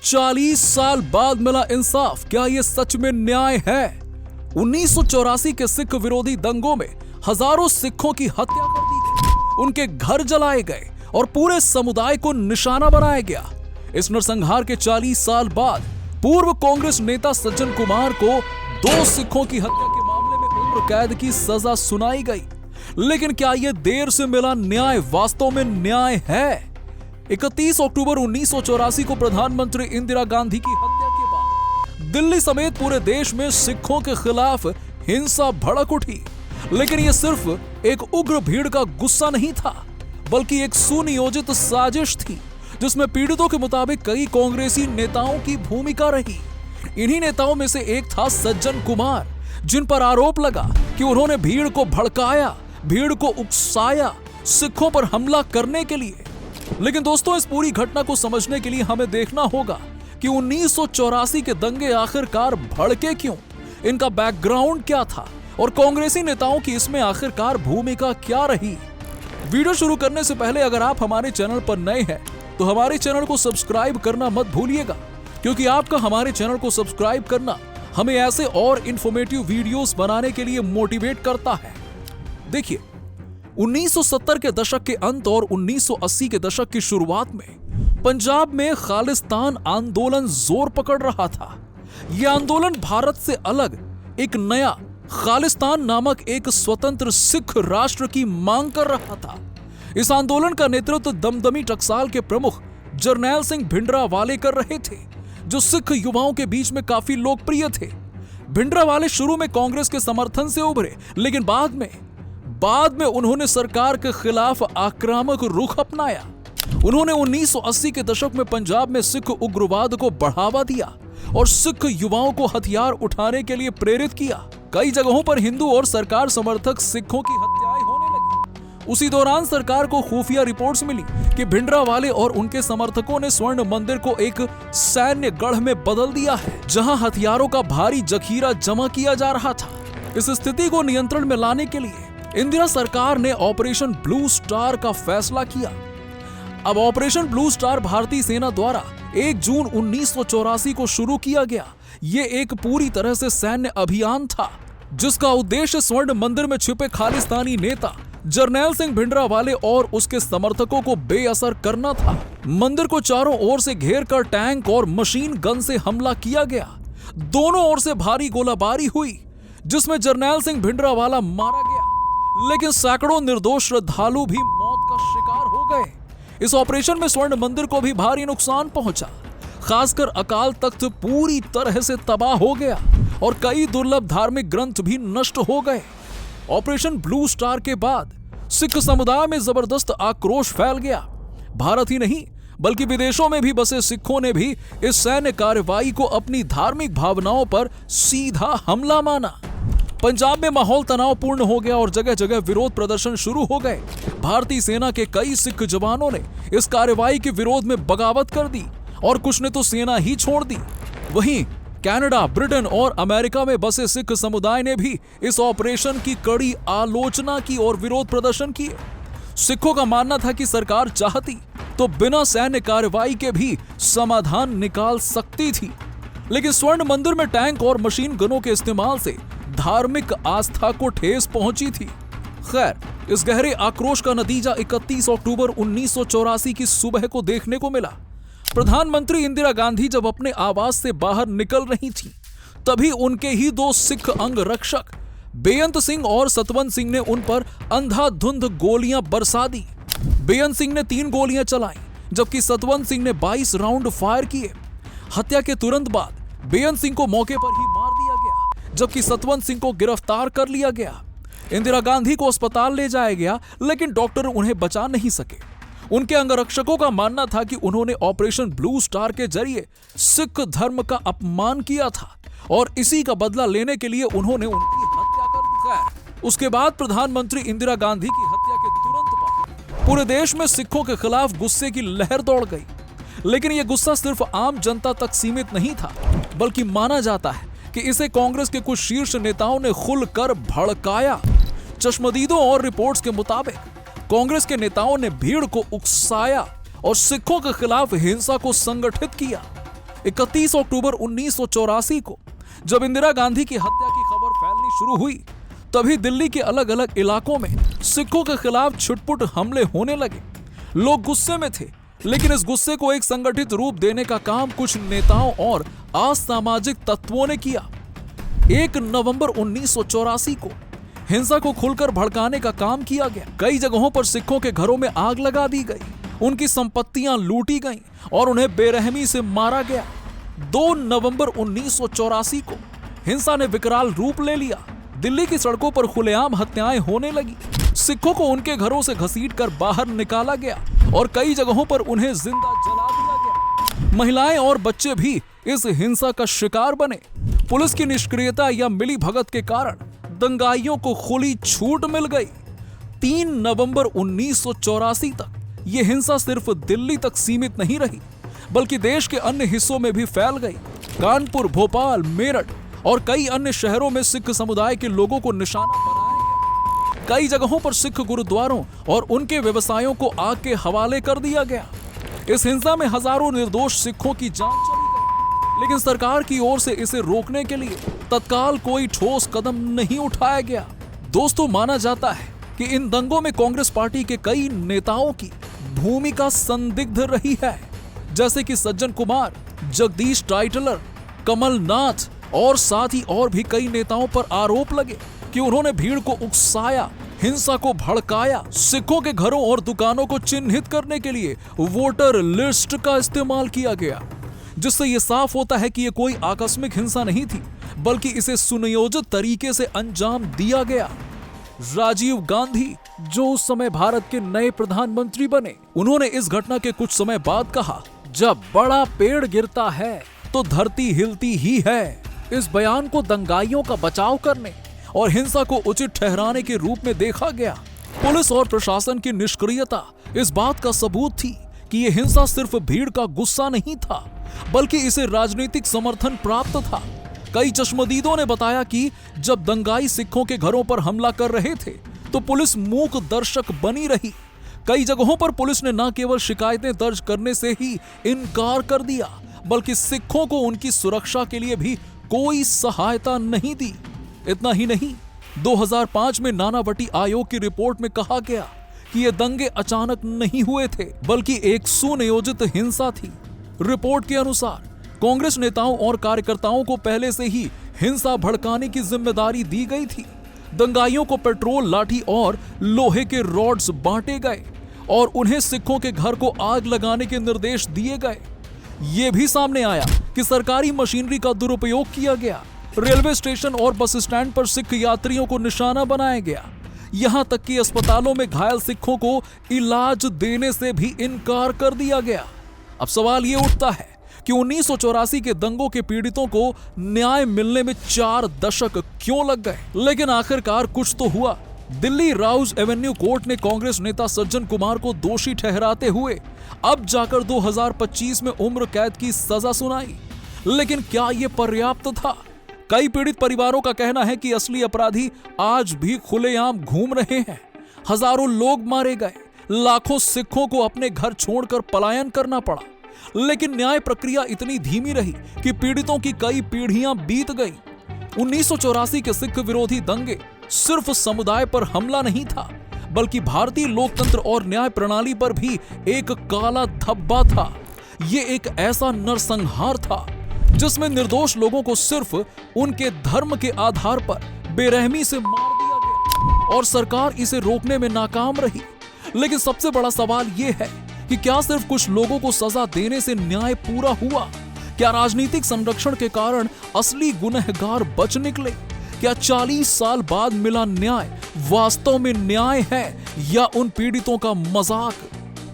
40 साल बाद मिला इंसाफ, क्या यह सच में न्याय है? 1984 के सिख विरोधी दंगों में हजारों सिखों की हत्या कर दी गई, उनके घर जलाए गए और पूरे समुदाय को निशाना बनाया गया। इस नरसंहार के 40 साल बाद पूर्व कांग्रेस नेता सज्जन कुमार को 2 सिखों की हत्या के मामले में उम्र कैद की सजा सुनाई गई। लेकिन क्या यह देर से मिला न्याय वास्तव में न्याय है? 31 अक्टूबर 1984 को प्रधानमंत्री इंदिरा गांधी की हत्या के बाद दिल्ली समेत पूरे देश में सिखों के खिलाफ हिंसा भड़क उठी। लेकिन यह सिर्फ एक उग्र भीड़ का गुस्सा नहीं था, बल्कि एक सुनियोजित साजिश थी, जिसमें पीड़ितों के मुताबिक कई कांग्रेसी नेताओं की भूमिका रही। इन्हीं नेताओं में से एक था सज्जन कुमार, जिन पर आरोप लगा कि उन्होंने भीड़ को भड़काया, भीड़ को उकसाया सिखों पर हमला करने के लिए। लेकिन दोस्तों, इस पूरी घटना को समझने के लिए हमें देखना होगा कि 1984 के दंगे आखिरकार भड़के क्यों, इनका बैकग्राउंड क्या था और कांग्रेसी नेताओं की इसमें आखिरकार भूमिका क्या रही। वीडियो शुरू करने से पहले अगर आप हमारे चैनल पर नए हैं तो हमारे चैनल को सब्सक्राइब करना मत भूलिएगा, क्योंकि आपका हमारे चैनल को सब्सक्राइब करना हमें ऐसे और इंफॉर्मेटिव वीडियोस बनाने के लिए मोटिवेट करता है। देखिए, 1970 के दशक के अंत और 1980 के दशक की शुरुआत में पंजाब में खालिस्तान आंदोलन जोर पकड़ रहा था। यह आंदोलन भारत से अलग एक नया खालिस्तान नामक एक स्वतंत्र सिख राष्ट्र की मांग कर रहा था। इस आंदोलन का नेतृत्व दमदमी टकसाल के प्रमुख जरनैल सिंह भिंडरावाले कर रहे थे, जो सिख युवाओं के बीच में काफी लोकप्रिय थे। भिंडरावाले शुरू में कांग्रेस के समर्थन से उभरे, लेकिन बाद में उन्होंने सरकार के खिलाफ आक्रामक रुख अपनाया। उन्होंने 1980 के दशक में पंजाब में सिख उग्रवाद को बढ़ावा दिया और सिख युवाओं को हथियार उठाने के लिए प्रेरित किया। कई जगहों पर हिंदू और सरकार समर्थक सिखों की हत्याएं होने लगी। उसी दौरान सरकार को खुफिया रिपोर्ट्स मिली कि भिंडरावाले और उनके समर्थकों ने स्वर्ण मंदिर को एक सैन्य गढ़ में बदल दिया है, जहां हथियारों का भारी जखीरा जमा किया जा रहा था। इस स्थिति को नियंत्रण में लाने के लिए इंदिरा सरकार ने ऑपरेशन ब्लू स्टार का फैसला किया। अब ऑपरेशन ब्लू स्टार भारतीय सेना द्वारा 1 जून 1984 को शुरू किया गया। ये एक पूरी तरह से सैन्य अभियान था, जिसका उद्देश्य स्वर्ण मंदिर में छिपे खालिस्तानी नेता जरनैल सिंह भिंडरावाले और उसके समर्थकों को बेअसर करना था। मंदिर को चारों ओर से घेर कर टैंक और मशीन गन से हमला किया गया। दोनों ओर से भारी गोलाबारी हुई, जिसमें जरनैल सिंह भिंडरावाला मारा गया, लेकिन सैकड़ों निर्दोष श्रद्धालु भी मौत का शिकार हो गए। इस ऑपरेशन में स्वर्ण मंदिर को भी भारी नुकसान पहुंचा। खासकर अकाल तख्त पूरी तरह से तबाह हो गया और कई दुर्लभ धार्मिक ग्रंथ भी नष्ट हो गए। ऑपरेशन ब्लू स्टार के बाद सिख समुदाय में जबरदस्त आक्रोश फैल गया। भारत ही नहीं बल्कि विदेशों में भी बसे सिखों ने भी इस सैन्य कार्रवाई को अपनी धार्मिक भावनाओं पर सीधा हमला माना। पंजाब में माहौल तनावपूर्ण हो गया और जगह जगह विरोध प्रदर्शन शुरू हो गए। भारतीय सेना के कई सिख जवानों ने इस कार्रवाई के विरोध में बगावत कर दी और कुछ ने तो सेना ही छोड़ दी। वहीं कनाडा, ब्रिटेन और अमेरिका में बसे सिख समुदाय ने भी इस ऑपरेशन की कड़ी आलोचना की और विरोध प्रदर्शन किए। सिखों का मानना था कि सरकार चाहती तो बिना सैन्य कार्रवाई के भी समाधान निकाल सकती थी, लेकिन स्वर्ण मंदिर में टैंक और मशीन गनों के इस्तेमाल से धार्मिक आस्था को ठेस पहुंची थी। खैर, इस गहरे आक्रोश का नतीजा 31 अक्टूबर 1984 की सुबह को देखने को मिला। प्रधानमंत्री इंदिरा गांधी जब अपने आवास से बाहर निकल रही थी, तभी उनके ही 2 सिख अंगरक्षक बेअंत सिंह और सतवंत सिंह ने उन पर अंधाधुंध गोलियां बरसा दी। बेअंत सिंह ने 3 गोलियां चलाई, जबकि सतवंत सिंह ने 22 राउंड फायर किए। हत्या के तुरंत बाद बेअंत सिंह को मौके पर ही मार दिया गया, जबकि सतवंत सिंह को गिरफ्तार कर लिया गया। इंदिरा गांधी को अस्पताल ले जाया गया, लेकिन डॉक्टर उन्हें बचा नहीं सके। उनके अंगरक्षकों का मानना था कि उन्होंने ऑपरेशन ब्लू स्टार के जरिए सिख धर्म का अपमान किया था और इसी का बदला लेने के लिए उन्होंने उनकी हत्या कर दी। उसके बाद प्रधानमंत्री इंदिरा गांधी की हत्या के तुरंत बाद पूरे देश में सिखों के खिलाफ गुस्से की लहर दौड़ गई। लेकिन यह गुस्सा सिर्फ आम जनता तक सीमित नहीं था, बल्कि माना जाता है कि इसे कांग्रेस के कुछ शीर्ष नेताओं ने खुलकर भड़काया। चश्मदीदों और रिपोर्ट्स के मुताबिक कांग्रेस के नेताओं ने भीड़ को उकसाया और सिखों के खिलाफ हिंसा को संगठित किया। 31 अक्टूबर 1984 को जब इंदिरा गांधी की हत्या की खबर फैलनी शुरू हुई, तभी दिल्ली के अलग अलग इलाकों में सिखों के खिलाफ छुटपुट हमले होने लगे। लोग गुस्से में थे, लेकिन इस गुस्से को एक संगठित रूप देने का काम कुछ नेताओं और असामाजिक तत्वों ने किया। 1 नवंबर 1984 को हिंसा को खुलकर भड़काने का काम किया गया। कई जगहों पर सिखों के घरों में आग लगा दी गई, उनकी संपत्तियां लूटी गईं और उन्हें बेरहमी से मारा गया। 2 नवंबर 1984 को हिंसा ने विकराल रूप ले लिया। दिल्ली की सड़कों पर खुलेआम हत्याएं होने लगी। सिखों को उनके घरों से घसीटकर बाहर निकाला गया और कई जगहों पर उन्हें जिंदा जला दिया गया। महिलाएं और बच्चे भी इस हिंसा का शिकार बने। पुलिस की निष्क्रियता या मिली भगत के कारण दंगाइयों को खुली छूट मिल गई। 3 नवंबर 1984 तक यह हिंसा सिर्फ दिल्ली तक सीमित नहीं रही, बल्कि देश के अन्य हिस्सों में भी फैल गई। कानपुर, भोपाल, मेरठ और कई अन्य शहरों में सिख समुदाय के लोगों को निशाना बनाया गया। कई जगहों पर सिख गुरुद्वारों और उनके व्यवसायों को आग के हवाले कर दिया गया। इस हिंसा में हजारों निर्दोष सिखों की जान चली गई, लेकिन सरकार की ओर से इसे रोकने के लिए तत्काल कोई ठोस कदम नहीं उठाया गया। दोस्तों, माना जाता है कि इन दंगों में कांग्रेस पार्टी के कई नेताओं की भूमिका संदिग्ध रही है, जैसे कि सज्जन कुमार, जगदीश टाइटलर, कमलनाथ और साथ ही और भी कई नेताओं पर आरोप लगे कि उन्होंने भीड़ को उकसाया, हिंसा को भड़काया। सिखों के घरों और दुकानों को चिन्हित करने के लिए वोटर लिस्ट का इस्तेमाल किया गया, जिससे यह साफ होता है कि यह कोई आकस्मिक हिंसा नहीं थी, बल्कि इसे सुनियोजित तरीके से अंजाम दिया गया। राजीव गांधी, जो उस समय भारत के नए प्रधानमंत्री बने, उन्होंने इस घटना के कुछ समय बाद कहा, जब बड़ा पेड़ गिरता है तो धरती हिलती ही है। इस बयान को दंगाइयों का बचाव करने और हिंसा को उचित ठहराने के रूप में देखा गया। पुलिस और प्रशासन की निष्क्रियता इस बात का सबूत थी कि यह हिंसा सिर्फ भीड़ का गुस्सा नहीं था, बल्कि इसे राजनीतिक समर्थन प्राप्त था। कई चश्मदीदों ने बताया कि जब दंगाई सिखों के घरों पर हमला कर रहे थे तो पुलिस मूक दर्शक बनी रही। कई जगहों पर पुलिस ने न केवल शिकायतें दर्ज करने से ही इनकार कर दिया, बल्कि सिखों को उनकी सुरक्षा के लिए भी कोई सहायता नहीं दी। इतना ही नहीं, 2005 में नानावटी आयोग की रिपोर्ट में कहा गया कि ये दंगे अचानक नहीं हुए थे, बल्कि एक सुनियोजित हिंसा थी। रिपोर्ट के अनुसार कांग्रेस नेताओं और कार्यकर्ताओं को पहले से ही हिंसा भड़काने की जिम्मेदारी दी गई थी। दंगाइयों को पेट्रोल, लाठी और लोहे के रॉड्स बांटे गए और उन्हें सिखों के घर को आग लगाने के निर्देश दिए गए। ये भी सामने आया कि सरकारी मशीनरी का दुरुपयोग किया गया। रेलवे स्टेशन और बस स्टैंड पर सिख यात्रियों को निशाना बनाया गया। यहां तक कि अस्पतालों में घायल सिखों को इलाज देने से भी इनकार कर दिया गया। अब सवाल ये उठता है कि 1984 के दंगों के पीड़ितों को न्याय मिलने में 4 दशक क्यों लग गए? लेकिन आखिरकार कुछ तो हुआ। दिल्ली राउज एवेन्यू कोर्ट ने कांग्रेस नेता सज्जन कुमार को दोषी ठहराते हुए अब जाकर 2025 में उम्र कैद की सजा सुनाई। लेकिन क्या यह पर्याप्त था? कई पीड़ित परिवारों का कहना है कि असली अपराधी आज भी खुलेआम घूम रहे हैं। हजारों लोग मारे गए, लाखों सिखों को अपने घर छोड़कर पलायन करना पड़ा। लेकिन न्याय प्रक्रिया इतनी धीमी रही कि पीड़ितों की कई पीढ़ियां बीत गई। 1984 के सिख विरोधी दंगे सिर्फ समुदाय पर हमला नहीं था, बल्कि भारतीय लोकतंत्र और न्याय प्रणाली पर भी एक काला धब्बा था। ये एक ऐसा नरसंहार था जिसमें निर्दोष लोगों को सिर्फ उनके धर्म के आधार पर बेरहमी से मार दिया गया और सरकार इसे रोकने में नाकाम रही। लेकिन सबसे बड़ा सवाल यह है कि क्या सिर्फ कुछ लोगों को सजा देने से न्याय पूरा हुआ? क्या राजनीतिक संरक्षण के कारण असली गुनहगार बच निकले? क्या 40 साल बाद मिला न्याय वास्तव में न्याय है या उन पीड़ितों का मजाक?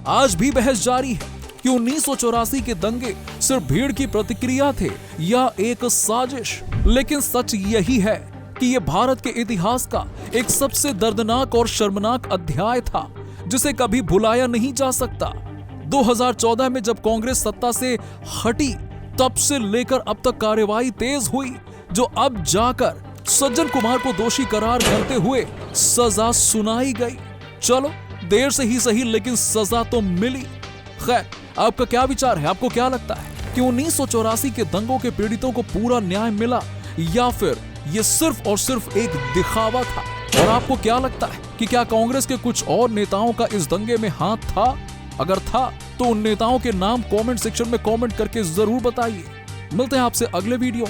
आज भी बहस जारी है कि 1984 के दंगे सिर्फ भीड़ की प्रतिक्रिया थे या एक साजिश। लेकिन सच यही है कि यह भारत के इतिहास का एक सबसे दर्दनाक और शर्मनाक अध्याय था जिसे कभी भुलाया नहीं जा सकता। 2014 में जब कांग्रेस सत्ता से हटी, तब से लेकर अब तक कार्रवाई तेज हुई, जो अब जाकर सज्जन कुमार को दोषी करार करते हुए सजा सुनाई गई। चलो, देर से ही सही, लेकिन सजा तो मिली। खैर, आपका क्या विचार है? आपको क्या लगता है? कि 1984 के दंगों के पीड़ितों को पूरा न्याय मिला या फिर ये सिर्फ और सिर्फ एक दिखावा था? और आपको क्या लगता है कि क्या कांग्रेस के कुछ और नेताओं का इस दंगे में हाथ था? अगर था तो उन नेताओं के नाम कमेंट सेक्शन में कमेंट करके जरूर बताइए। मिलते हैं आपसे अगले वीडियो।